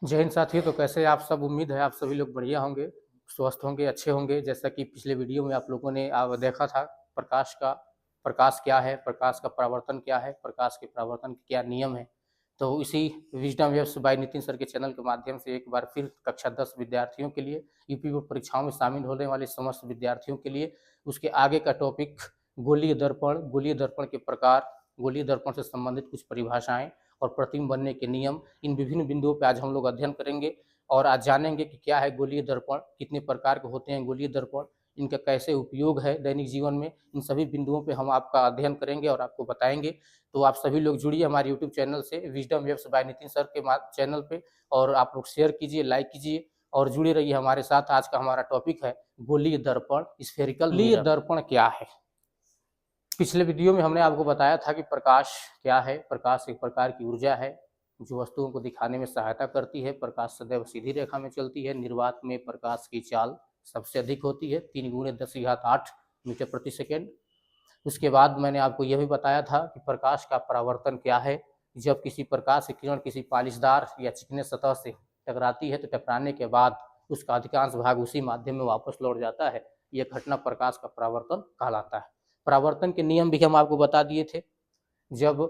जय हिंद साथियों। तो कैसे आप सब? उम्मीद है आप सभी लोग बढ़िया होंगे, स्वस्थ होंगे, अच्छे होंगे। जैसा कि पिछले वीडियो में आप लोगों ने देखा था प्रकाश क्या है, प्रकाश का परावर्तन क्या है, प्रकाश के परावर्तन के क्या नियम है। तो इसी wisdom waves by Nitin sir के चैनल के माध्यम से एक बार फिर कक्षा 10 विद्यार्थियों के लिए, यूपी बोर्ड परीक्षाओं में शामिल होने वाले समस्त विद्यार्थियों के लिए उसके आगे का टॉपिक गोलीय दर्पण के प्रकार, गोलीय दर्पण से संबंधित कुछ परिभाषाएं और प्रतिबिंब बनने के नियम, इन विभिन्न बिंदुओं पर आज हम लोग अध्ययन करेंगे। और आज जानेंगे कि क्या है गोलीय दर्पण, कितने प्रकार के होते हैं गोलीय दर्पण, इनका कैसे उपयोग है दैनिक जीवन में। इन सभी बिंदुओं पे हम आपका अध्ययन करेंगे और आपको बताएंगे। तो आप सभी लोग जुड़िए हमारे यूट्यूब चैनल से, wisdom waves by Nitin sir के चैनल पे, और आप लोग शेयर कीजिए, लाइक कीजिए और जुड़े रहिए हमारे साथ। आज का हमारा टॉपिक है गोलीय दर्पण, स्फेरिकल मिरर। गोलीय दर्पण क्या है? पिछले वीडियो में हमने आपको बताया था कि प्रकाश क्या है। प्रकाश एक प्रकार की ऊर्जा है जो वस्तुओं को दिखाने में सहायता करती है। प्रकाश सदैव सीधी रेखा में चलती है। निर्वात में प्रकाश की चाल सबसे अधिक होती है, 3 × 10⁸ मीटर प्रति सेकेंड। उसके बाद मैंने आपको यह भी बताया था कि प्रकाश का परावर्तन क्या है। जब किसी प्रकाश की किरण किसी पालिशदार या चिकने सतह से टकराती है तो टकराने के बाद उसका अधिकांश भाग उसी माध्यम में वापस लौट जाता है। यह घटना प्रकाश का परावर्तन कहलाता है। परावर्तन के नियम भी हम आपको बता दिए थे। जब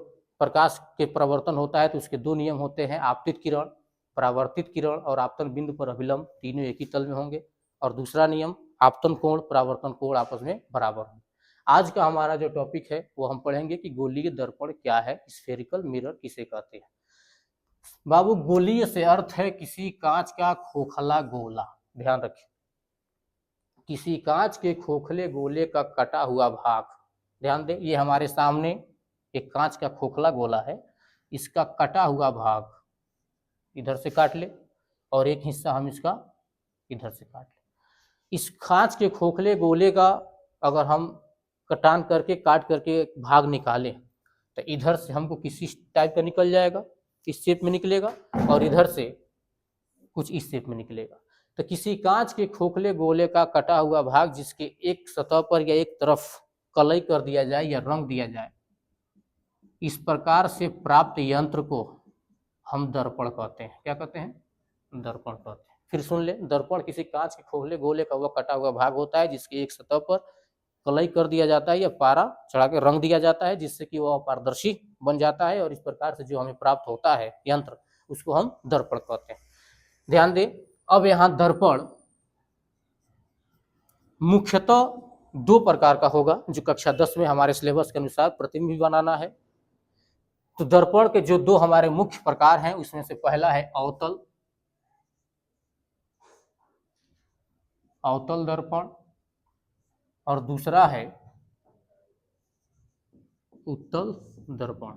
प्रकाश के परावर्तन होता है तो उसके दो नियम होते हैं, आपतित किरण, परावर्तित किरण और आपतन बिंदु पर अभिलंब तीनों एक ही तल में होंगे। और दूसरा नियम, आपतन कोण परावर्तन कोण आपस में बराबर होंगे। आज का हमारा जो टॉपिक है वो हम पढ़ेंगे कि गोलीय दर्पण क्या है, स्फेरिकल मिरर किसे कहते हैं। बाबू, गोलीय से अर्थ है किसी कांच का खोखला गोला। ध्यान रखिए, किसी कांच के खोखले गोले का कटा हुआ भाग। ध्यान दें, ये हमारे सामने एक कांच का खोखला गोला है, इसका कटा हुआ भाग इधर से काट ले और एक हिस्सा हम इसका इधर से काट ले। इस कांच के खोखले गोले का अगर हम कटान करके काट करके भाग निकालें तो इधर से हमको किसी टाइप का निकल जाएगा, इस शेप में निकलेगा, और इधर से कुछ इस शेप में निकलेगा। तो किसी कांच के खोखले गोले का कटा हुआ भाग जिसके एक सतह पर या एक तरफ कलई कर दिया जाए या रंग दिया जाए, इस प्रकार से प्राप्त यंत्र को हम दर्पण कहते हैं। क्या कहते हैं? दर्पण कहते हैं। फिर सुन ले, दर्पण किसी कांच के खोखले गोले का वह कटा हुआ भाग होता है जिसकी एक सतह पर कलई कर दिया जाता है या पारा चढ़ा के रंग दिया जाता है, जिससे कि वह पारदर्शी बन जाता है, और इस प्रकार से जो हमें प्राप्त होता है यंत्र, उसको हम दर्पण कहते हैं। ध्यान दें, अब यहाँ दर्पण मुख्यतः दो प्रकार का होगा जो कक्षा 10 में हमारे सिलेबस के अनुसार प्रतिबिंब बनाना है। तो दर्पण के जो दो हमारे मुख्य प्रकार हैं उसमें से पहला है अवतल दर्पण और दूसरा है उत्तल दर्पण।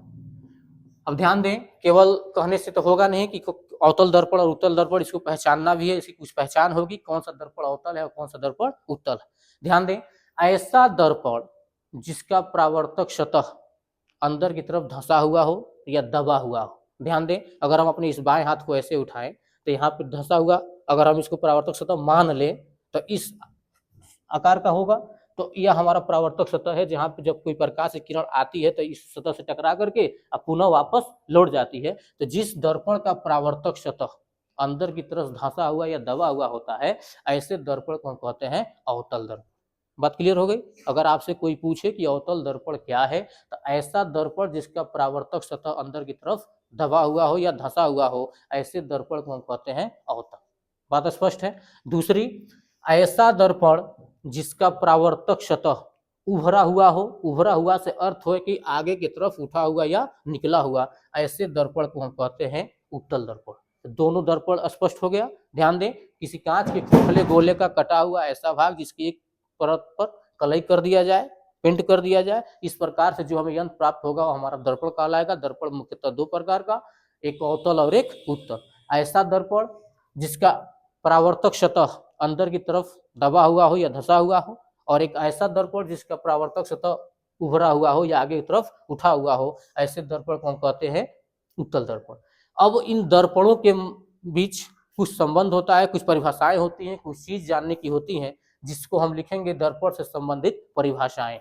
अब ध्यान दें, केवल कहने से तो होगा नहीं कि अवतल दर्पण और उत्तल दर्पण, इसको पहचानना भी है, इसकी कुछ पहचान होगी, कौन सा दर्पण अवतल है और कौन सा दर्पण उत्तल है। ध्यान दें, ऐसा दर्पण जिसका परावर्तक सतह अंदर की तरफ धंसा हुआ हो या दबा हुआ हो। ध्यान दें, अगर हम अपने इस बाएं हाथ को ऐसे उठाएं तो यहाँ पे धंसा हुआ, अगर हम इसको परावर्तक सतह मान लें तो इस आकार का होगा। तो यह हमारा परावर्तक सतह है, जहां पे जब कोई प्रकाश की किरण आती है तो इस सतह से टकरा करके पुनः वापस लौट जाती है। तो जिस दर्पण का परावर्तक सतह अंदर की तरफ धंसा हुआ या दबा हुआ होता है, ऐसे दर्पण को हम कहते हैं अवतल दर्पण। बात क्लियर हो गई? अगर आपसे कोई पूछे कि अवतल दर्पण क्या है, तो ऐसा दर्पण जिसका परावर्तक सतह अंदर की तरफ दबा हुआ हो या धंसा हुआ हो, ऐसे दर्पण को हम कहते हैं अवतल। बात स्पष्ट है? दूसरी, ऐसा दर्पण जिसका परावर्तक सतह उभरा हुआ हो, उभरा हुआ से अर्थ हो कि आगे की तरफ उठा हुआ या निकला हुआ, ऐसे दर्पण को हम कहते हैं उत्तल दर्पण। दोनों दर्पण स्पष्ट हो गया। ध्यान दें, किसी कांच के खोखले गोले का कटा हुआ ऐसा भाग जिसकी एक परत पर कलई कर दिया जाए, पेंट कर दिया जाए, इस प्रकार से जो हमें यंत्र प्राप्त होगा वो हमारा दर्पण कहलाएगा। दर्पण मुख्यतः दो प्रकार का, एक अवतल और एक उत्तल। ऐसा दर्पण जिसका परावर्तक सतह अंदर की तरफ दबा हुआ हो या धंसा हुआ हो, और एक ऐसा दर्पण जिसका परावर्तक सतह उभरा हुआ हो या आगे की तरफ उठा हुआ हो, ऐसे दर्पण को हम कहते हैं उत्तल दर्पण। अब इन दर्पणों के बीच कुछ संबंध होता है, कुछ परिभाषाएं होती हैं, कुछ चीज जानने की होती हैं, जिसको हम लिखेंगे दर्पण से संबंधित परिभाषाएं।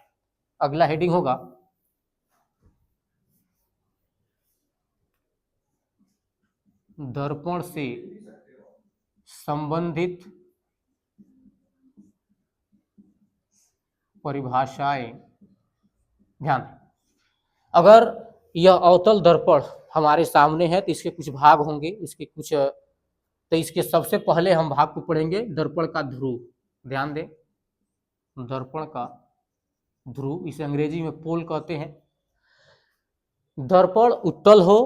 अगला हेडिंग होगा दर्पण से संबंधित परिभाषाएं ध्यान दें। अगर यह अवतल दर्पण हमारे सामने है तो इसके कुछ भाग होंगे, इसके कुछ, तो इसके सबसे पहले हम भाग को पढ़ेंगे दर्पण का ध्रुव। ध्यान दें, दर्पण का ध्रुव, इसे अंग्रेजी में पोल कहते हैं। दर्पण उत्तल हो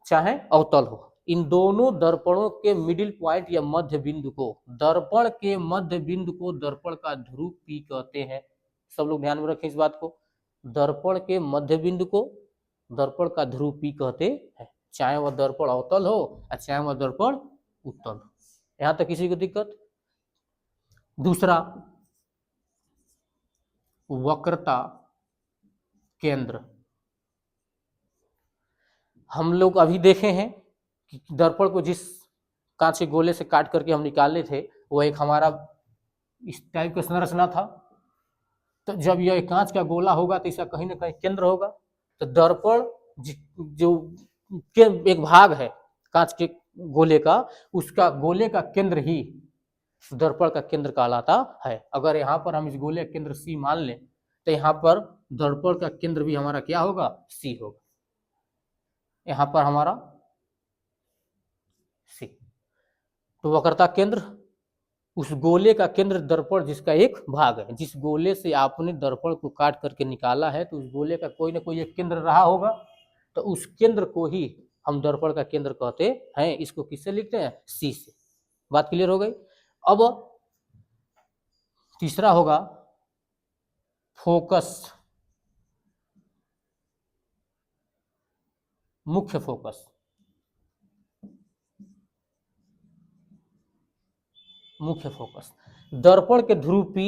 चाहे अवतल हो, इन दोनों दर्पणों के मिडिल पॉइंट या मध्य बिंदु को, दर्पण के मध्य बिंदु को दर्पण का ध्रुव P कहते हैं। सब लोग ध्यान में रखें इस बात को, दर्पण के मध्य बिंदु को दर्पण का ध्रुव P कहते हैं, चाहे वह दर्पण अवतल हो या चाहे वह दर्पण उत्तल हो। यहां तक किसी को दिक्कत? दूसरा, वक्रता केंद्र। हम लोग अभी देखे हैं कि दर्पण को जिस कांच के गोले से काट करके हम निकाले थे वो एक हमारा इस टाइप का संरचना था। तो जब यह कांच का गोला होगा तो इसका कहीं ना कहीं केंद्र होगा। तो दर्पण जो एक भाग है कांच के गोले का, उसका गोले का केंद्र ही दर्पण का केंद्र कहलाता है। अगर यहाँ पर हम इस गोले का केंद्र C मान लें तो यहाँ पर दर्पण का केंद्र भी हमारा क्या होगा? C होगा। यहाँ पर हमारा C, तो वक्रता केंद्र उस गोले का केंद्र, दर्पण जिसका एक भाग है, जिस गोले से आपने दर्पण को काट करके निकाला है तो उस गोले का कोई ना कोई एक केंद्र रहा होगा, तो उस केंद्र को ही हम दर्पण का केंद्र कहते हैं। इसको किससे लिखते हैं? C से। बात क्लियर हो गई। अब तीसरा होगा फोकस, मुख्य फोकस। मुख्य फोकस, दर्पण के ध्रुव P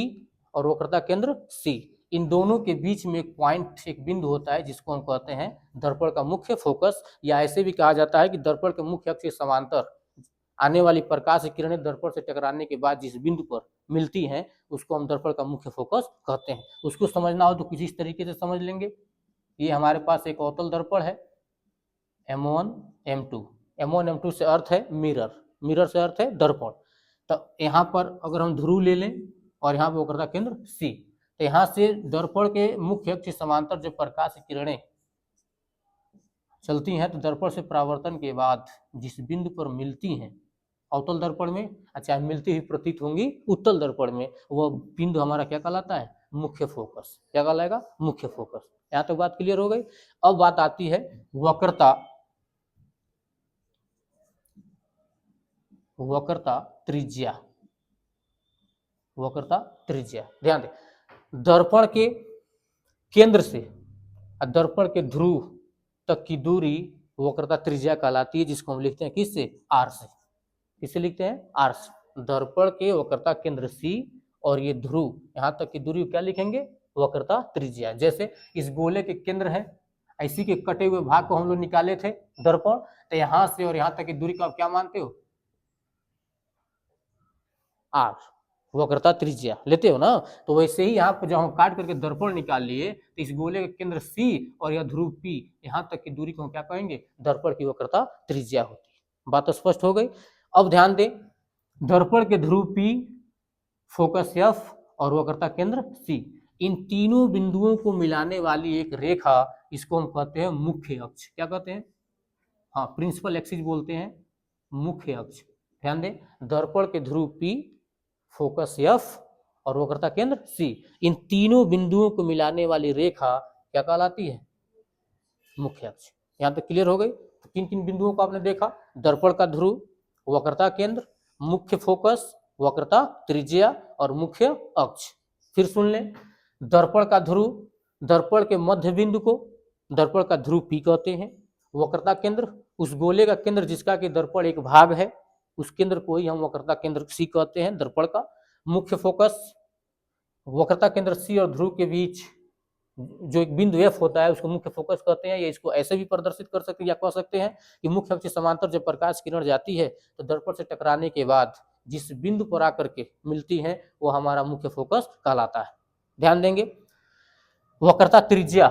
और वक्रता केंद्र C, इन दोनों के बीच में एक पॉइंट, एक बिंदु होता है जिसको हम कहते हैं दर्पण का मुख्य फोकस, या ऐसे भी कहा जाता है कि दर्पण के मुख्य अक्ष के समांतर आने वाली प्रकाश की किरणें दर्पण से टकराने के बाद जिस बिंदु पर मिलती हैं उसको हम दर्पण का मुख्य फोकस कहते हैं। उसको समझना हो तो कुछ इस तरीके से समझ लेंगे। ये हमारे पास एक अवतल दर्पण है M1 M2, M1 M2 से अर्थ है मिरर, मिरर से अर्थ है दर्पण। तो यहाँ पर अगर हम ध्रुव ले लें और यहाँ पे वक्रता केंद्र C, तो यहाँ से दर्पण के मुख्य अक्ष समांतर जब प्रकाश की किरणें चलती हैं तो दर्पण से परावर्तन के बाद जिस बिंदु पर मिलती हैं अवतल दर्पण में, चाहे मिलती हुई प्रतीत होंगी उत्तल दर्पण में, वह बिंदु हमारा क्या कहलाता है? मुख्य फोकस। क्या कहलाएगा? मुख्य फोकस। यहाँ तक बात क्लियर हो गई। अब बात आती है वक्रता, वक्रता त्रिज्या। वक्रता त्रिज्या, ध्यान दें, दर्पण के केंद्र से दर्पण के ध्रुव तक की दूरी वक्रता त्रिज्या कहलाती है, जिसको हम लिखते हैं किससे? R से। किससे लिखते हैं? R से। दर्पण के वक्रता केंद्र C और ये ध्रुव यहाँ तक की दूरी क्या लिखेंगे? वक्रता त्रिज्या। जैसे इस गोले के केंद्र है, इसी के कटे हुए भाग को हम लोग निकाले थे दर्पण, तो यहाँ से और यहाँ तक की दूरी को आप क्या मानते हो? R, वक्रता त्रिज्या लेते हो ना। तो वैसे ही यहाँ पर जब हम काट करके दर्पण निकाल लिए तो इस गोले के केंद्र C और यह ध्रुव P, यहाँ तक की दूरी को हम क्या कहेंगे? दर्पण की वक्रता त्रिज्या होती है। बात स्पष्ट हो गई। अब ध्यान दें, दर्पण के ध्रुव P, फोकस F और वक्रता केंद्र C, इन तीनों बिंदुओं को मिलाने वाली एक रेखा, इसको हम कहते हैं मुख्य अक्ष। क्या कहते हैं? हाँ, प्रिंसिपल एक्सिस बोलते हैं, मुख्य अक्ष। ध्यान दें, दर्पण के ध्रुव P, फोकस F और वक्रता केंद्र C, इन तीनों बिंदुओं को मिलाने वाली रेखा क्या कहलाती है? मुख्य अक्ष। यहाँ तक क्लियर हो गई। तो किन किन बिंदुओं को आपने देखा? दर्पण का ध्रुव, वक्रता केंद्र, मुख्य फोकस, वक्रता त्रिज्या और मुख्य अक्ष। फिर सुन लें, दर्पण का ध्रुव, दर्पण के मध्य बिंदु को दर्पण का ध्रुव P कहते हैं। वक्रता केंद्र, उस गोले का केंद्र जिसका कि दर्पण एक भाग है, उस केंद्र को ही हम वक्रता केंद्र C कहते हैं, दर्पण का। मुख्य फोकस, वक्रता केंद्र C और ध्रुव के बीच जो एक बिंदु F होता है उसको मुख्य फोकस कहते हैं। या इसको ऐसे भी प्रदर्शित कर सकते हैं या कह सकते हैं कि मुख्य अक्ष के समांतर जब प्रकाश किरण जाती है तो दर्पण से टकराने के बाद जिस बिंदु पर आकर के मिलती है वो हमारा मुख्य फोकस कहलाता है। ध्यान देंगे, वक्रता त्रिज्या,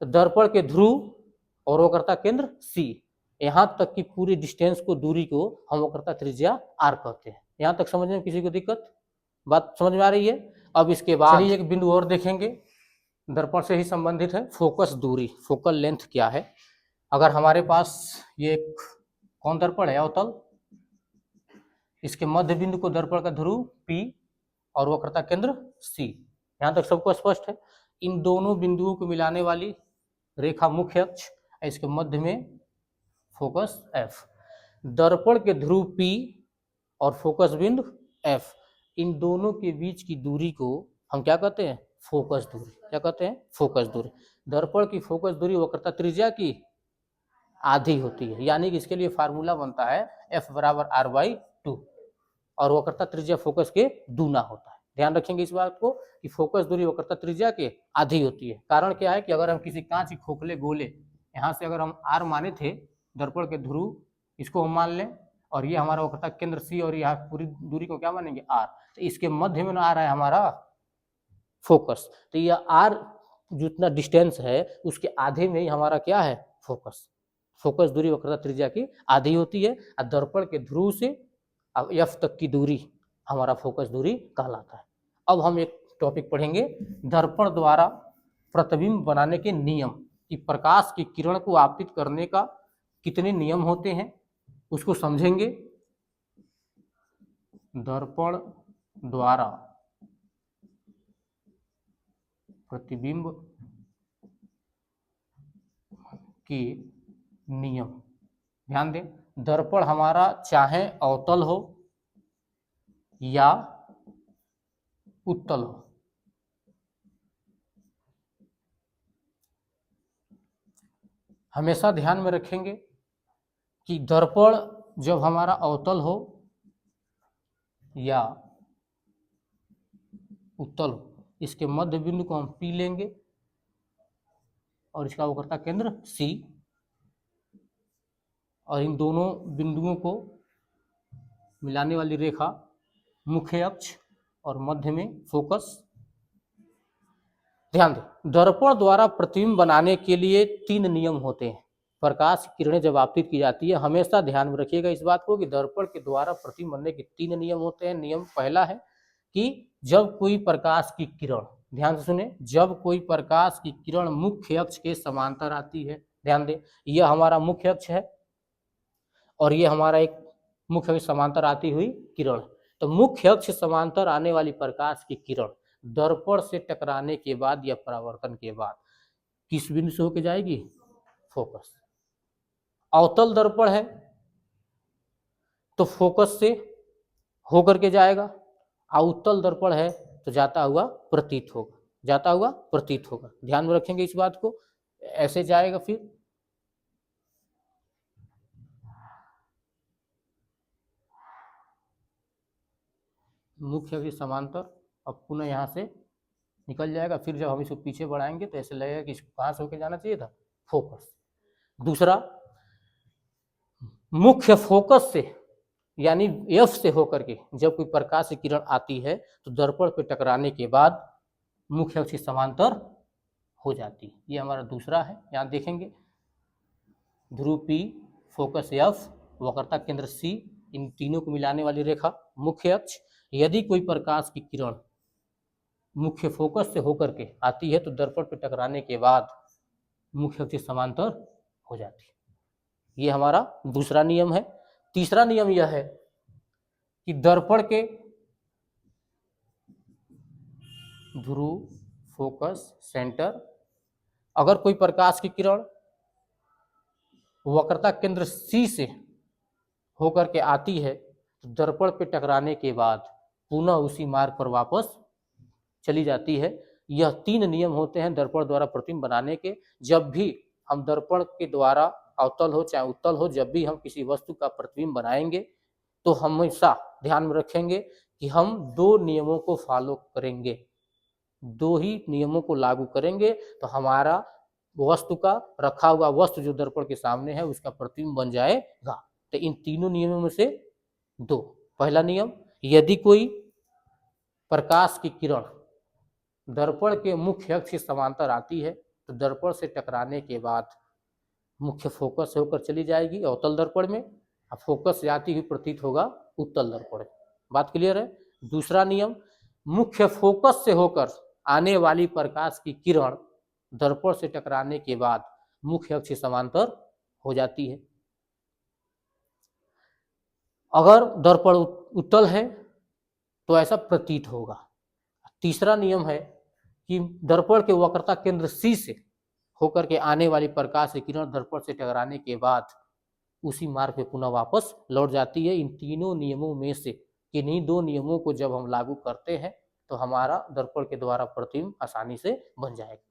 दर्पण के ध्रुव और वक्रता केंद्र C, यहाँ तक की पूरी डिस्टेंस को, दूरी को हम वक्रता त्रिज्या r कहते हैं। यहाँ तक समझने में किसी को दिक्कत, बात समझ में आ रही है? अब इसके बाद चलिए एक बिंदु और देखेंगे, दर्पण से ही संबंधित है, फोकस दूरी, फोकल लेंथ क्या है। अगर हमारे पास ये कौन दर्पण है, अवतल, इसके मध्य बिंदु को दर्पण का ध्रुव P और वक्रता केंद्र C, यहाँ तक सबको स्पष्ट है। इन दोनों बिंदुओं को मिलाने वाली रेखा मुख्य अक्ष, इसके मध्य में फोकस F। दर्पण के ध्रुव P और फोकस बिंदु F, इन दोनों के बीच की दूरी को हम क्या कहते हैं, फोकस दूरी। क्या कहते हैं, फोकस दूरी। दर्पण की फोकस दूरी वक्रता त्रिज्या की आधी होती है, यानी कि इसके लिए फार्मूला बनता है F बराबर R/2 और वक्रता त्रिज्या फोकस के दूना होता है। ध्यान रखेंगे इस बात को कि फोकस दूरी वक्रता त्रिज्या के आधी होती है। कारण क्या है कि अगर हम किसी कांच के खोखले गोले, यहाँ से अगर हम R माने थे दर्पण के ध्रुव, इसको हम मान लें, और ये हमारा वक्रता केंद्र C और यहाँ पूरी दूरी को क्या मानेंगे, R, तो इसके मध्य में आ रहा है हमारा फोकस, तो यह R जितना डिस्टेंस है उसके आधे में ही हमारा क्या है, फोकस। फोकस दूरी वक्रता त्रिज्या की आधी होती है और दर्पण के ध्रुव से अब F तक की दूरी हमारा फोकस दूरी कहलाता है। अब हम एक टॉपिक पढ़ेंगे, दर्पण द्वारा प्रतिबिंब बनाने के नियम, कि प्रकाश की किरण को आपतित करने का कितने नियम होते हैं उसको समझेंगे। दर्पण द्वारा प्रतिबिंब के नियम, ध्यान दें, दर्पण हमारा चाहे अवतल हो या उत्तल हो, हमेशा ध्यान में रखेंगे कि दर्पण जब हमारा अवतल हो या उत्तल हो, इसके मध्य बिंदु को हम P लेंगे और इसका वक्रता केंद्र C, और इन दोनों बिंदुओं को मिलाने वाली रेखा मुख्य अक्ष और मध्य में फोकस। ध्यान दें, दर्पण द्वारा प्रतिबिंब बनाने के लिए 3 नियम होते हैं। प्रकाश की किरणें जब आपतित की जाती है, हमेशा ध्यान में रखिएगा इस बात को कि दर्पण के द्वारा प्रतिबिंब बनने के 3 नियम होते हैं। नियम पहला है कि जब कोई प्रकाश की किरण, ध्यान से सुने, जब कोई प्रकाश की किरण मुख्य अक्ष के समांतर आती है, ध्यान दें, यह हमारा मुख्य अक्ष है और यह हमारा एक मुख्य अक्ष समांतर आती हुई किरण, तो मुख्य अक्ष समांतर आने वाली प्रकाश की किरण दर्पण से टकराने के बाद या परावर्तन के बाद किस बिंदु से होकर जाएगी, फोकस। अवतल दर्पण है तो फोकस से होकर के जाएगा, उत्तल दर्पण है तो जाता हुआ प्रतीत होगा, जाता हुआ प्रतीत होगा। ध्यान में रखेंगे इस बात को, ऐसे जाएगा फिर मुख्य अक्ष समांतर, अब पुनः यहाँ से निकल जाएगा, फिर जब हम इसको पीछे बढ़ाएंगे तो ऐसे लगेगा कि इसको कहाँ से होकर जाना चाहिए था, फोकस। दूसरा, मुख्य फोकस से यानी F से होकर के जब कोई प्रकाश की किरण आती है तो दर्पण पे टकराने के बाद मुख्य अक्ष समांतर हो जाती है। ये हमारा दूसरा है, यहाँ देखेंगे, ध्रुव P, फोकस F, वक्रता केंद्र C, इन तीनों को मिलाने वाली रेखा मुख्य अक्ष। यदि कोई प्रकाश की किरण मुख्य फोकस से होकर के आती है तो दर्पण पे टकराने के बाद मुख्य अक्ष समांतर हो जाती है। ये हमारा दूसरा नियम है। तीसरा नियम यह है कि दर्पण के ध्रुव, फोकस, सेंटर, अगर कोई प्रकाश की किरण वक्रता केंद्र C से होकर के आती है तो दर्पण पे टकराने के बाद पुनः उसी मार्ग पर वापस चली जाती है। यह 3 नियम होते हैं दर्पण द्वारा प्रतिबिंब बनाने के। जब भी हम दर्पण के द्वारा अवतल हो चाहे उत्तल हो, जब भी हम किसी वस्तु का प्रतिबिंब बनाएंगे तो हमेशा ध्यान में रखेंगे कि हम 2 नियमों को फॉलो करेंगे, 2 ही नियमों को लागू करेंगे तो हमारा वस्तु का रखा हुआ वस्तु जो दर्पण के सामने है उसका प्रतिबिंब बन जाएगा। तो इन तीनों नियमों में से 2, पहला नियम, यदि कोई प्रकाश की किरण दर्पण के मुख्य अक्ष के समांतर आती है तो दर्पण से टकराने के बाद मुख्य फोकस से होकर चली जाएगी अवतल दर्पण में, और फोकस से आती हुई प्रतीत होगा उत्तल दर्पण में। बात क्लियर है। दूसरा नियम, मुख्य फोकस से होकर आने वाली प्रकाश की किरण दर्पण से टकराने के बाद मुख्य अक्ष के समांतर हो जाती है। अगर दर्पण उत्तल है तो ऐसा प्रतीत होगा। तीसरा नियम है कि दर्पण के वक्रता केंद्र C से होकर के आने वाली प्रकाश की किरण दर्पण से टकराने के बाद उसी मार्ग पे पुनः वापस लौट जाती है। इन तीनों नियमों में से किन्हीं दो नियमों को जब हम लागू करते हैं तो हमारा दर्पण के द्वारा प्रतिबिंब आसानी से बन जाएगा।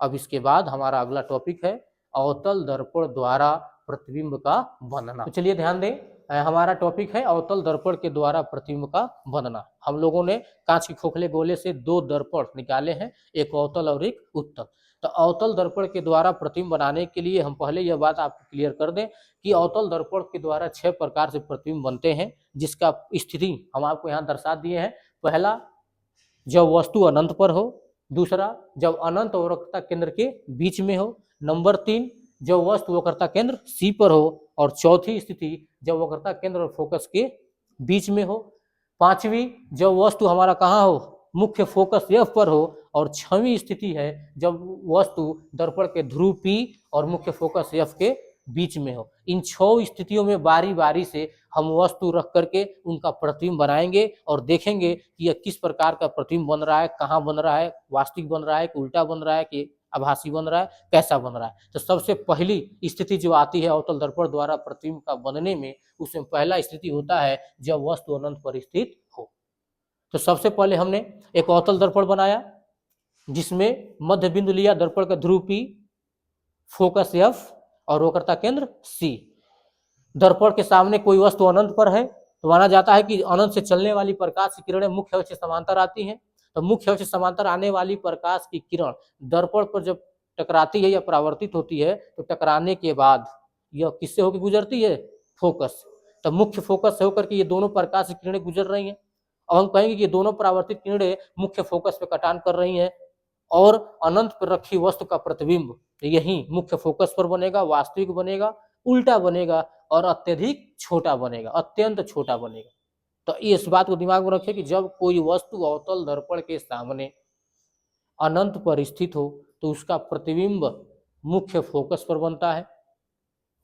अब इसके बाद हमारा अगला टॉपिक है अवतल दर्पण द्वारा प्रतिबिंब का बनना। तो चलिए ध्यान दें, हमारा टॉपिक है अवतल दर्पण के द्वारा प्रतिबिंब का बनना। हम लोगों ने कांच के खोखले गोले से दो दर्पण निकाले हैं, एक अवतल और एक उत्तल। तो अवतल दर्पण के द्वारा प्रतिबिंब बनाने के लिए हम पहले यह बात आपको क्लियर कर दें कि अवतल दर्पण के द्वारा 6 प्रकार से प्रतिबिंब बनते हैं, जिसका स्थिति हम आपको यहाँ दर्शा दिए हैं। पहला, जब वस्तु अनंत पर हो। दूसरा, जब अनंत और वक्रता केंद्र के बीच में हो। नंबर 3, जब वस्तु वक्रता केंद्र C पर हो। और चौथी स्थिति, जब वक्रता केंद्र और फोकस के बीच में हो। पांचवी, जब वस्तु हमारा कहाँ हो, मुख्य फोकस F पर हो। और छठी स्थिति है जब वस्तु दर्पण के ध्रुव P और मुख्य फोकस F के बीच में हो। इन 6 स्थितियों में बारी बारी से हम वस्तु रख करके उनका प्रतिबिंब बनाएंगे और देखेंगे कि यह किस प्रकार का प्रतिबिंब बन रहा है, कहाँ बन रहा है, वास्तविक बन रहा है कि उल्टा बन रहा है कि आभासी बन रहा है, कैसा बन रहा है। तो सबसे पहली स्थिति जो आती है अवतल दर्पण द्वारा प्रतिबिंब का बनने में, उसमें पहला स्थिति होता है जब वस्तु अनंत पर स्थित हो। तो सबसे पहले हमने एक अवतल दर्पण बनाया जिसमें मध्य बिंदु लिया दर्पण का ध्रुव P, फोकस F और वक्रता केंद्र C। दर्पण के सामने कोई वस्तु अनंत पर है तो माना जाता है कि अनंत से चलने वाली प्रकाश की किरणें मुख्य अक्ष से समांतर आती हैं। तो मुख्य अक्ष से समांतर आने वाली प्रकाश की किरण दर्पण पर जब टकराती है या परावर्तित होती है तो टकराने के बाद यह किससे होकर गुजरती है, फोकस। तो मुख्य फोकस से होकर के ये दोनों प्रकाश की किरणें गुजर रही हैं। अब हम कहेंगे कि ये दोनों परावर्तित किरणें मुख्य फोकस पे कटान कर रही हैं और अनंत पर रखी वस्तु का प्रतिबिंब यही मुख्य फोकस पर बनेगा, वास्तविक बनेगा, उल्टा बनेगा और अत्यधिक छोटा बनेगा, अत्यंत छोटा बनेगा। तो इस बात को दिमाग में रखें कि जब कोई वस्तु अवतल दर्पण के सामने अनंत पर स्थित हो तो उसका प्रतिबिंब मुख्य फोकस पर बनता है,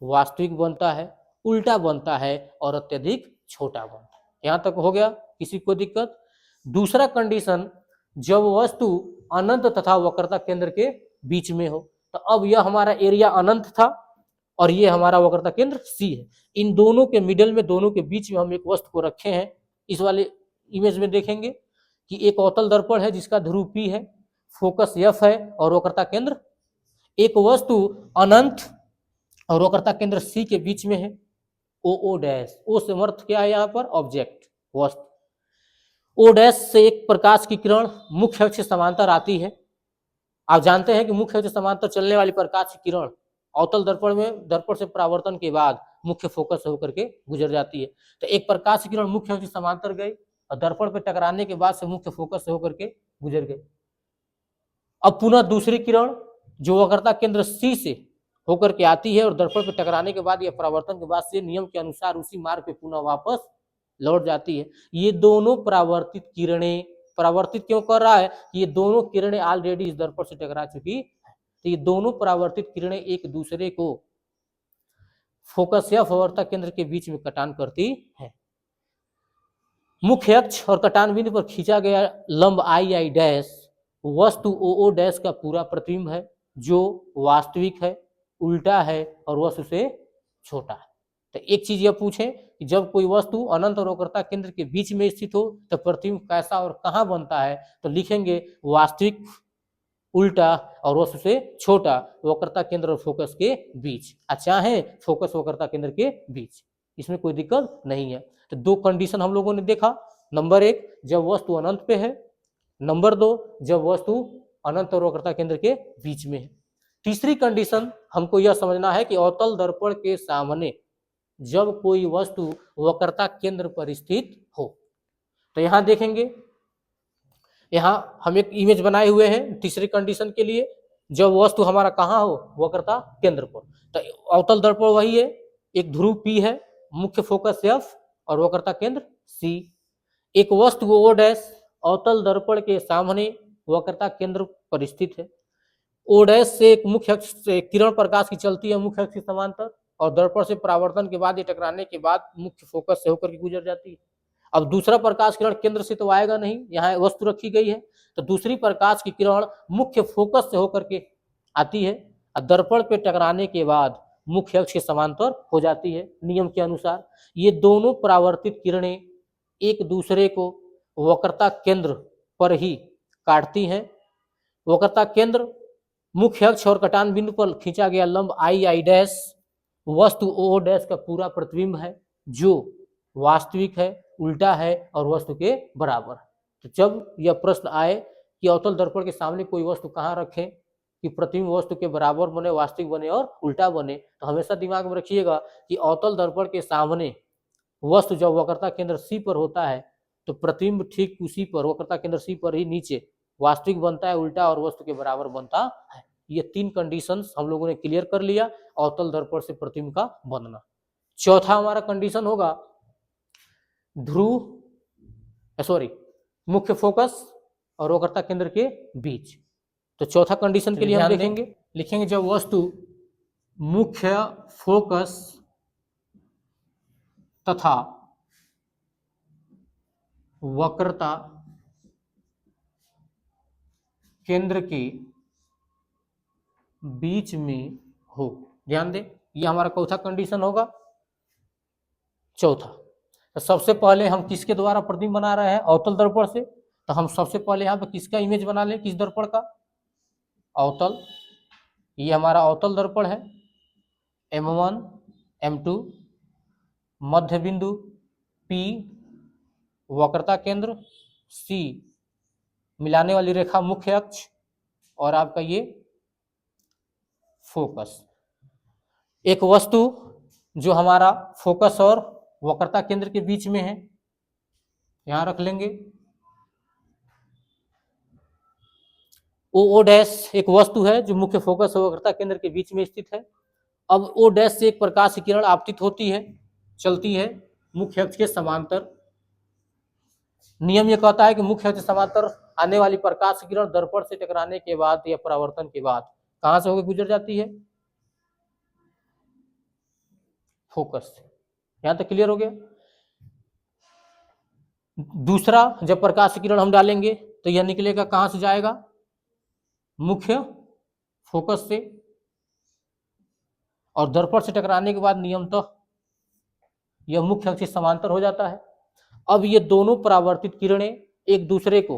वास्तविक बनता है, उल्टा बनता है और अत्यधिक छोटा बनता है। यहां तक हो गया, किसी को दिक्कत? दूसरा कंडीशन, जब वस्तु अनंत तथा वक्रता केंद्र के बीच में हो। तो अब यह हमारा एरिया अनंत था और ये हमारा वक्रता केंद्र C है। इन दोनों के मिडल में, दोनों के बीच में हम एक वस्तु को रखे हैं। इस वाले इमेज में देखेंगे कि एक अवतल दर्पण है जिसका ध्रुव P है, फोकस F है और वक्रता केंद्र। एक वस्तु अनंत और वक्रता केंद्र C के बीच में है, OO डैश। O से अर्थ क्या है यहाँ पर, ऑब्जेक्ट, वस्तु। O डैश से एक प्रकाश की किरण मुख्य अक्ष से समांतर आती है। आप जानते हैं कि मुख्य अक्ष से समांतर चलने वाली प्रकाश की किरण अवतल दर्पण में दर्पण से परावर्तन के बाद मुख्य फोकस से होकर के गुजर जाती है। तो एक प्रकाश की किरण मुख्य अक्ष से समांतर गई और दर्पण पर टकराने के बाद से मुख्य फोकस से होकर के गुजर गई। अब पुनः दूसरी किरण जो वक्रता केंद्र C से होकर के आती है और दर्पण पर टकराने के बाद या परावर्तन के बाद से नियम के अनुसार उसी मार्ग पे पुनः वापस लौट जाती है। ये दोनों परावर्तित किरणें, परावर्तित क्यों कर रहा है, ये दोनों किरणें ऑलरेडी इस दर्पण से टकरा चुकी है। तो ये दोनों परावर्तित किरणें एक दूसरे को फोकस या वक्रता केंद्र के बीच में कटान करती है। मुख्य अक्ष और कटान बिंदु पर खींचा गया लंब II डैश वस्तु OO डैश का पूरा प्रतिबिंब है जो वास्तविक है, उल्टा है और वस्तु से छोटा है। तो एक चीज यह पूछें कि जब कोई वस्तु अनंत और वक्रता केंद्र के बीच में स्थित हो तो प्रतिबिंब कैसा और कहां बनता है, तो लिखेंगे वास्तविक, उल्टा और वस्तु से छोटा, वक्रता केंद्र और फोकस के बीच। अच्छा है, फोकस वक्रता केंद्र के बीच, इसमें कोई दिक्कत नहीं है। तो दो कंडीशन हम लोगों ने देखा। नंबर 1, जब वस्तु अनंत पे है। नंबर 2, जब वस्तु अनंत और वक्रता केंद्र के बीच में है। तीसरी कंडीशन हमको यह समझना है कि अवतल दर्पण के सामने जब कोई वस्तु वक्रता केंद्र पर स्थित हो। तो यहां देखेंगे, यहां हम एक इमेज बनाए हुए हैं तीसरी कंडीशन के लिए। जब वस्तु हमारा कहाँ हो, वक्रता केंद्र पर। तो अवतल दर्पण वही है, एक ध्रुव P है, मुख्य फोकस F और वक्रता केंद्र C। एक वस्तु O डैश अवतल दर्पण के सामने वक्रता केंद्र पर स्थित है। O डैश से एक मुख्य अक्ष से किरण प्रकाश की चलती है मुख्य अक्ष के समांतर, और दर्पण से परावर्तन के बाद, ये टकराने के बाद मुख्य फोकस से होकर के गुजर जाती है। अब दूसरा प्रकाश किरण केंद्र से तो आएगा नहीं, यहाँ वस्तु रखी गई है, तो दूसरी प्रकाश की किरण मुख्य फोकस से होकर के आती है और दर्पण पे टकराने के बाद मुख्य अक्ष के समांतर हो जाती है नियम के अनुसार। ये दोनों परावर्तित किरणें एक दूसरे को वक्रता केंद्र पर ही काटती हैं। वक्रता केंद्र मुख्य अक्ष और कटान बिंदु पर खींचा गया लंब आई डैश वस्तु ओ डैश का पूरा प्रतिबिंब है, जो वास्तविक है, उल्टा है और वस्तु के बराबर। तो जब यह प्रश्न आए कि अवतल दर्पण के सामने कोई वस्तु कहाँ रखें कि प्रतिबिंब वस्तु के बराबर बने, वास्तविक बने और उल्टा बने, तो हमेशा दिमाग में रखिएगा कि अवतल दर्पण के सामने वस्तु जब वक्रता केंद्र C पर होता है तो प्रतिबिंब ठीक उसी पर, वक्रता केंद्र C पर ही नीचे वास्तविक बनता है, उल्टा और वस्तु के बराबर बनता है। ये तीन कंडीशंस हम लोगों ने क्लियर कर लिया अवतल दर्पण से प्रतिबिंब का बनना। चौथा हमारा कंडीशन होगा मुख्य फोकस और वक्रता केंद्र के बीच। तो चौथा कंडीशन के लिए हम लिखेंगे जब वस्तु मुख्य फोकस तथा वक्रता केंद्र के बीच में हो। ध्यान दें, ये हमारा चौथा कंडीशन होगा। चौथा, तो सबसे पहले हम किसके द्वारा प्रतिबिंब बना रहे हैं, अवतल दर्पण से। तो हम सबसे पहले यहाँ पे किसका इमेज बना लें, किस दर्पण का, अवतल। ये हमारा अवतल दर्पण है, M1 M2, मध्य बिंदु P, वक्रता केंद्र C, मिलाने वाली रेखा मुख्य अक्ष और आपका ये फोकस। एक वस्तु जो हमारा फोकस और वक्रता केंद्र के बीच में है, यहां रख लेंगे। O डैश एक वस्तु है जो मुख्य फोकस और वक्रता केंद्र के बीच में स्थित है। अब O डैश से एक प्रकाश की किरण आपतित होती है, चलती है मुख्य अक्ष के समांतर। नियम ये कहता है कि मुख्य अक्ष समांतर आने वाली प्रकाश की किरण दर्पण से टकराने के बाद या परावर्तन के बाद कहां से होकर गुजर जाती है, फोकस से। यहां तक क्लियर हो गया। दूसरा, जब प्रकाश की किरण हम डालेंगे तो यह निकलेगा कहां से जाएगा, मुख्य फोकस से, और दर्पण से टकराने के बाद नियमतः यह मुख्य अक्ष के समांतर हो जाता है। अब ये दोनों परावर्तित किरणें एक दूसरे को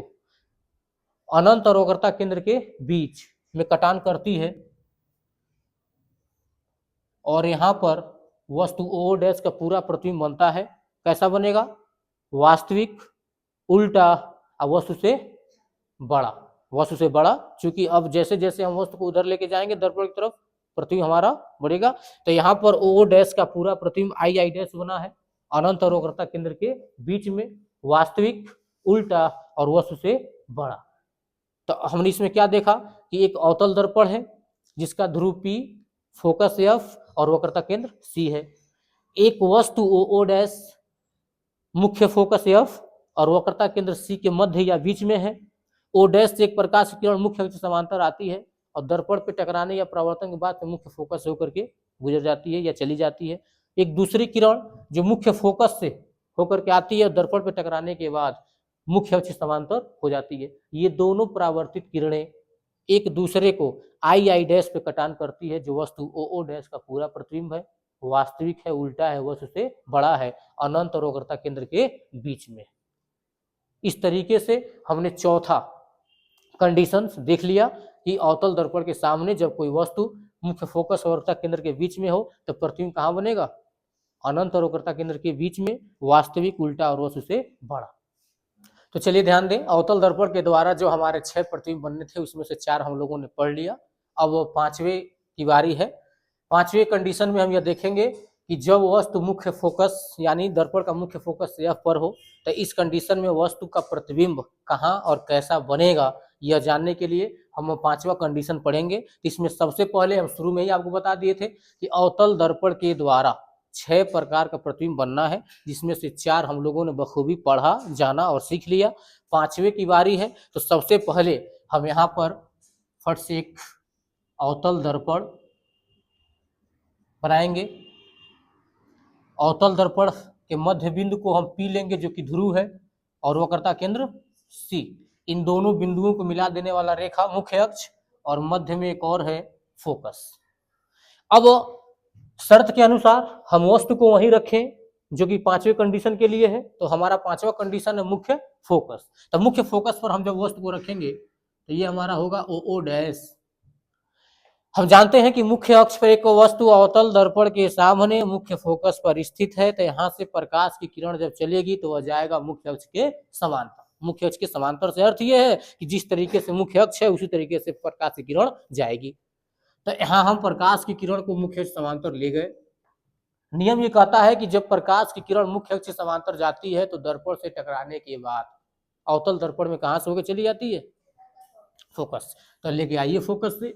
अनंत और वक्रता केंद्र के बीच में कटान करती है, और यहां पर वस्तु O डैश का पूरा प्रतिबिंब बनता है। कैसा बनेगा, वास्तविक, उल्टा और वस्तु से बड़ा। वस्तु से बड़ा, क्योंकि अब जैसे जैसे हम वस्तु को उधर लेके जाएंगे दर्पण की तरफ, प्रतिबिंब हमारा बढ़ेगा। तो यहाँ पर O डैश का पूरा प्रतिबिंब आई डैश बना है, अनंत और वक्रता केंद्र के बीच में, वास्तविक, उल्टा और वस्तु से बड़ा। तो हमने इसमें क्या देखा कि एक अवतल दर्पण है जिसका ध्रुव P, फोकस F और वक्रता केंद्र C है। एक वस्तु O डैश मुख्य फोकस F और वक्रता केंद्र C के मध्य या बीच में है। O डैश से एक प्रकाश की किरण मुख्य अक्ष समांतर आती है और दर्पण पे टकराने या परावर्तन के बाद मुख्य फोकस से होकर के गुजर जाती है या चली जाती है। एक दूसरी किरण जो मुख्य फोकस से होकर के आती है और दर्पण पे टकराने के बाद मुख्य अक्ष समांतर हो जाती है। ये दोनों परावर्तित किरणें एक दूसरे को आई डैश पे कटान करती है, जो वस्तु O डैश का पूरा प्रतिबिंब है, वास्तविक है, उल्टा है, वस्तु से बड़ा है, अनंत और वक्रता केंद्र के बीच में। इस तरीके से हमने चौथा कंडीशंस देख लिया कि अवतल दर्पण के सामने जब कोई वस्तु मुख्य फोकस और वक्रता केंद्र के बीच में हो तो प्रतिबिंब कहाँ बनेगा, अनंत और वक्रता केंद्र के बीच में, वास्तविक, उल्टा और वस्तु से बड़ा। तो चलिए ध्यान दें, अवतल दर्पण के द्वारा जो हमारे 6 प्रतिबिंब बनने थे उसमें से 4 हम लोगों ने पढ़ लिया। अब 5वें की बारी है। 5वें कंडीशन में हम यह देखेंगे कि जब वस्तु मुख्य फोकस यानी दर्पण का मुख्य फोकस F पर हो तो इस कंडीशन में वस्तु का प्रतिबिंब कहाँ और कैसा बनेगा, यह जानने के लिए हम पांचवा कंडीशन पढ़ेंगे। तो इसमें सबसे पहले हम शुरू में ही आपको बता दिए थे कि अवतल दर्पण के द्वारा 6 प्रकार का प्रतिबिंब बनना है, जिसमें से 4 हम लोगों ने बखूबी पढ़ा, जाना और सीख लिया। 5वें की बारी है। तो सबसे पहले हम यहाँ पर फट से एक अवतल दर्पण बनाएंगे। अवतल दर्पण के मध्य बिंदु को हम P लेंगे जो कि ध्रुव है, और वक्रता केंद्र C। इन दोनों बिंदुओं को मिला देने वाला रेखा मुख्य अक्ष, और मध्य में एक और है फोकस। अब शर्त के अनुसार हम वस्तु को वहीं रखें जो कि 5वें कंडीशन के लिए है। तो हमारा 5वां कंडीशन है मुख्य फोकस। तो मुख्य फोकस पर हम जब वस्तु को रखेंगे तो ये हमारा होगा OO डैश। हम जानते हैं कि मुख्य अक्ष पर एक वस्तु अवतल दर्पण के सामने मुख्य फोकस पर स्थित है। तो यहाँ से प्रकाश की किरण जब चलेगी तो वह जाएगा मुख्य अक्ष के समांतर। मुख्य अक्ष के समांतर से अर्थ यह है कि जिस तरीके से मुख्य अक्ष है उसी तरीके से प्रकाश की किरण जाएगी। तो यहाँ हम प्रकाश की किरण को मुख्य अक्ष समांतर ले गए। नियम ये कहता है कि जब प्रकाश की किरण मुख्य अक्ष समांतर जाती है तो दर्पण से टकराने के बाद अवतल दर्पण में कहाँ से होकर चली जाती है? फोकस। तो लेके आइए फोकस से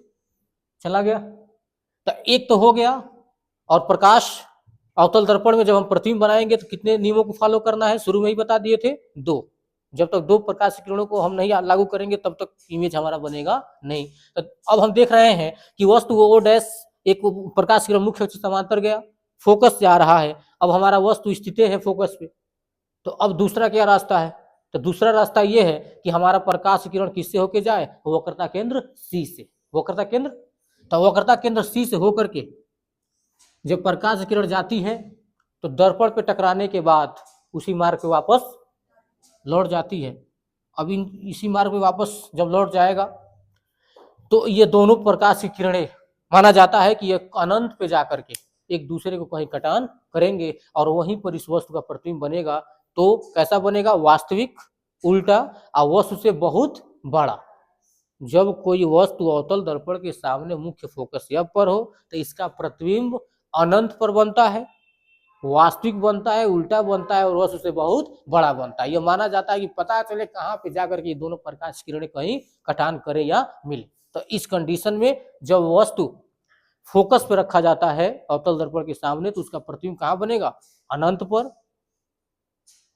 चला गया। तो एक तो हो गया। और प्रकाश अवतल दर्पण में जब हम प्रतिबिंब बनाएंगे तो कितने नियमों को फॉलो करना है? शुरू में ही बता दिए थे, 2। जब तक 2 प्रकाश की किरणों को हम नहीं लागू करेंगे तब तक इमेज हमारा बनेगा नहीं। तो अब हम देख रहे हैं कि वस्तु O डैश एक प्रकाश की किरण मुख्य अक्ष समांतर गया, फोकस से आ रहा है। अब हमारा वस्तु स्थित है फोकस पे। तो अब दूसरा क्या रास्ता है? तो दूसरा रास्ता ये है कि हमारा प्रकाश की किरण किससे होके जाए? वक्रता केंद्र C से। वक्रता केंद्र, तो वक्रता केंद्र C से होकर के जब प्रकाश की किरण जाती है तो दर्पण पे टकराने के बाद उसी मार्ग पे वापस लौट जाती है। अब इसी मार्ग पे वापस जब लौट जाएगा तो ये दोनों प्रकाश की किरणें माना जाता है कि ये अनंत पे जाकर के एक दूसरे को कहीं कटान करेंगे और वहीं पर इस वस्तु का प्रतिबिंब बनेगा। तो कैसा बनेगा? वास्तविक, उल्टा और वस्तु से बहुत बड़ा। जब कोई वस्तु अवतल दर्पण के सामने मुख्य फोकस F पर हो तो इसका प्रतिबिंब अनंत पर बनता है, वास्तविक बनता है, उल्टा बनता है और वस्तु से बहुत बड़ा बनता है। यह माना जाता है कि पता चले कहाँ पे जाकर के दोनों प्रकाश किरणें कहीं कटान करे या मिले। तो इस कंडीशन में जब वस्तु फोकस पे रखा जाता है अवतल दर्पण के सामने तो उसका प्रतिबिंब कहाँ बनेगा? अनंत पर,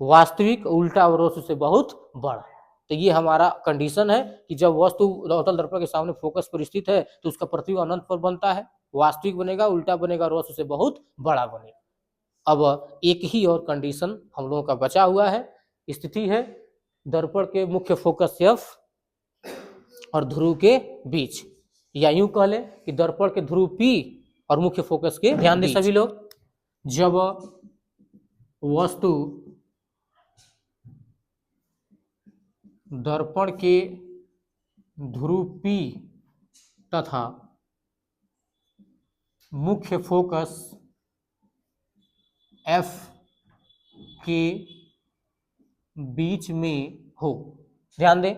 वास्तविक, उल्टा और वस्तु से बहुत बड़ा। तो ये हमारा कंडीशन है कि जब वस्तु अवतल दर्पण के सामने फोकस पर स्थित है तो उसका प्रतिबिंब अनंत पर बनता है, वास्तविक बनेगा, उल्टा बनेगा और वस्तु से बहुत बड़ा बनेगा। अब एक ही और कंडीशन हम लोगों का बचा हुआ है। स्थिति है दर्पण के मुख्य फोकस F और ध्रुव के बीच, या यूं कह ले कि दर्पण के ध्रुव P और मुख्य फोकस के, ध्यान दें सभी लोग, जब वस्तु दर्पण के ध्रुव P तथा मुख्य फोकस F के बीच में हो। ध्यान दें,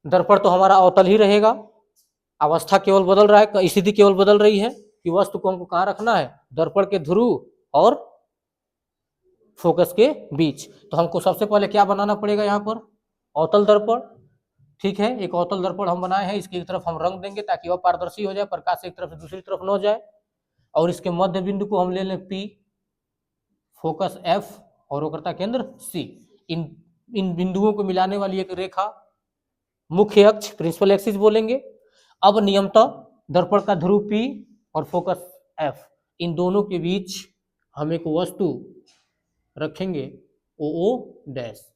दर्पण तो हमारा अवतल ही रहेगा, अवस्था केवल बदल रहा है, स्थिति केवल बदल रही है कि वस्तु को हमको कहाँ रखना है? दर्पण के ध्रुव और फोकस के बीच। तो हमको सबसे पहले क्या बनाना पड़ेगा? यहाँ पर अवतल दर्पण। ठीक है, एक अवतल दर्पण हम बनाए हैं, इसकी एक तरफ हम रंग देंगे ताकि वह पारदर्शी हो जाए, प्रकाश एक तरफ से दूसरी तरफ न जाए। और इसके मध्य बिंदु को हम ले लें P, फोकस F और वक्रता केंद्र C। इन बिंदुओं को मिलाने वाली एक रेखा मुख्य अक्ष, प्रिंसिपल एक्सिस बोलेंगे। अब नियमतः दर्पण का ध्रुव P और फोकस F, इन दोनों के बीच हम एक वस्तु रखेंगे OO डैश।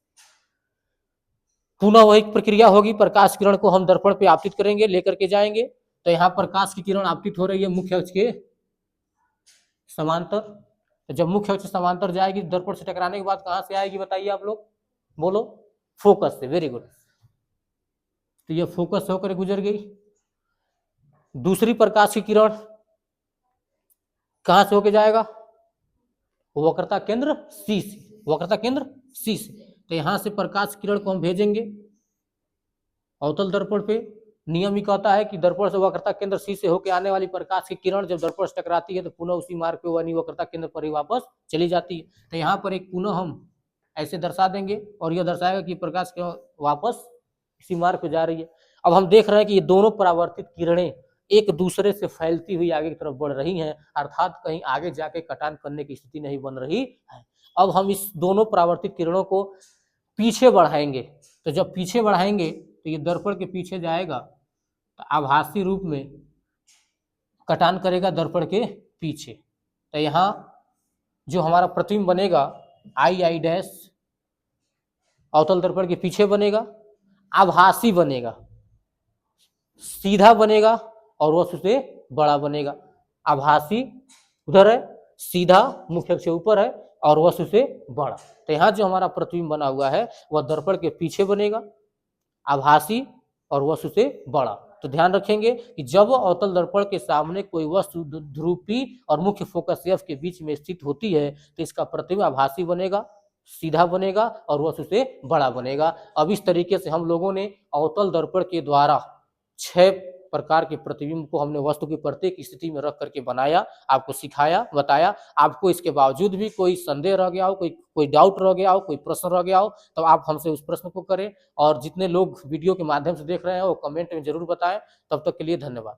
पुनः वही प्रक्रिया होगी, प्रकाश किरण को हम दर्पण पे आपतित करेंगे, लेकर के जाएंगे। तो यहाँ प्रकाश की किरण आपतित हो रही है मुख्य अक्ष के समांतर। तो जब मुख्य अक्ष समांतर जाएगी दर्पण से टकराने के बाद कहाँ से आएगी बताइए आप लोग, बोलो? फोकस से। Very good. तो ये फोकस से होकर गुजर गई। दूसरी प्रकाश की किरण कहाँ से होकर जाएगा? वक्रता केंद्र C से। वक्रता केंद्र C से। तो यहां से प्रकाश किरण को हम भेजेंगे अवतल दर्पण पे। नियम ही कहता है कि दर्पण से वक्रता केंद्र C से होकर आने वाली प्रकाश की किरण जब दर्पण से टकराती है तो पुनः उसी मार्ग पे वही वक्रता केंद्र पर ही वापस चली जाती है। तो यहाँ पर एक पुनः हम ऐसे दर्शा देंगे और यह दर्शाएगा कि प्रकाश की वापस इसी मार्ग पे जा रही है। अब हम देख रहे हैं कि ये दोनों परावर्तित किरणें एक दूसरे से फैलती हुई आगे की तरफ बढ़ रही हैं, अर्थात कहीं आगे जाके कटान करने की स्थिति नहीं बन रही है। अब हम इस दोनों परावर्तित किरणों को पीछे बढ़ाएंगे, तो जब पीछे बढ़ाएंगे तो ये दर्पण के पीछे जाएगा, तो आभासी रूप में कटान करेगा दर्पण के पीछे। तो यहाँ जो हमारा प्रतिबिंब बनेगा आई डैश अवतल दर्पण के पीछे बनेगा, आभासी बनेगा, सीधा बनेगा और वस्तु से बड़ा बनेगा। आभासी उधर है, सीधा मुख्य अक्ष से ऊपर है और वस्तु से बड़ा। तो यहाँ जो हमारा प्रतिबिंब बना हुआ है वह दर्पण के पीछे बनेगा, आभासी और वस्तु से बड़ा। तो ध्यान रखेंगे कि जब अवतल दर्पण के सामने कोई वस्तु ध्रुवी और मुख्य फोकस एफ के बीच में स्थित होती है तो इसका प्रतिबिंब आभासी बनेगा, सीधा बनेगा और वस्तु से बड़ा बनेगा। अब इस तरीके से हम लोगों ने अवतल दर्पण के द्वारा 6 प्रकार के प्रतिबिंब को हमने वस्तु की प्रत्येक स्थिति में रख करके बनाया, आपको सिखाया, बताया। आपको इसके बावजूद भी कोई संदेह रह गया हो, कोई डाउट रह गया हो, कोई प्रश्न रह गया हो, तो आप हमसे उस प्रश्न को करें। और जितने लोग वीडियो के माध्यम से देख रहे हैं वो कमेंट में जरूर बताएं। तब तक के लिए धन्यवाद।